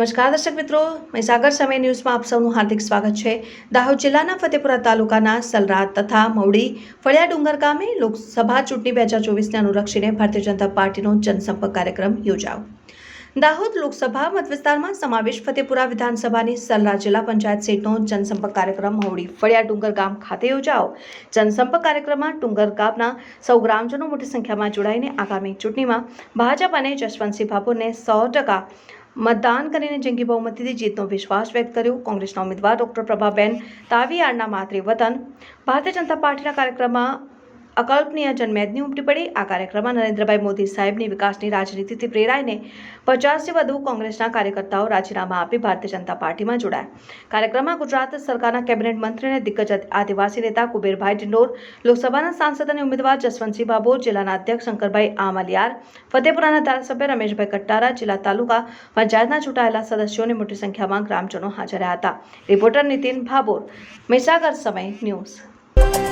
નમસ્કાર દર્શક મિત્રો, મહીસાગર સમય ન્યૂઝમાં આપ સૌનું હાર્દિક સ્વાગત છે। દાહોદ જિલ્લાના ફતેપુરા તાલુકાના સલરાત તથા મવડી ફળિયા ડુંગર ગામે લોકસભા ચૂંટણી 2024ને અનુલક્ષીને ભારતીય જનતા પાર્ટીનો જનસંપર્ક કાર્યક્રમ યોજાયો। દાહોદ લોકસભા મતવિસ્તારમાં સમાવેશ ફતેપુરા વિધાનસભાની સલરાત જિલ્લા પંચાયત સીટનો જનસંપર્ક કાર્યક્રમ મવડી ફળિયા ડુંગર ગામ ખાતે યોજાયો। જનસંપર્ક કાર્યક્રમમાં ડુંગર ગામના સૌ ગ્રામજનો મોટી સંખ્યામાં જોડાઈને આગામી ચૂંટણીમાં ભાજપ અને જસવંતસિંહ ભાભોરને 100% मतदान કરીને જંગી બહુમતીથી જીતનો વિશ્વાસ વ્યક્ત કર્યો। કોંગ્રેસના ઉમેદવાર ડોક્ટર પ્રભાબેન તાવિયાડના માતૃ વતન ભારતીય જનતા પાર્ટીના કાર્યક્રમમાં અકલ્પનીય જનમેદની ઉમટી પડી। આ કાર્યક્રમમાં નરેન્દ્રભાઈ મોદી સાહેબની વિકાસની રાજનીતિથી પ્રેરાઈને 50થી વધુ કોંગ્રેસના કાર્યકર્તાઓ રાજીનામા આપી ભારતીય જનતા પાર્ટીમાં જોડાયા। કાર્યક્રમમાં ગુજરાત સરકારના કેબિનેટ મંત્રી અને દિગ્ગજ આદિવાસી નેતા કુબેરભાઈ ડિંડોર, લોકસભાના સાંસદ અને ઉમેદવાર જસવંતસિંહ ભાભોર, જિલ્લાના અધ્યક્ષ શંકરભાઈ આમલિયાર, ફતેપુરાના ધારાસભ્ય રમેશભાઈ કટ્ટારા, જિલ્લા તાલુકા પંચાયતના ચૂંટાયેલા સદસ્યોની મોટી સંખ્યામાં ગ્રામજનો હાજર રહ્યા હતા। રિપોર્ટર નીતિન ભાભોર, મહીસાગર સમય ન્યૂઝ।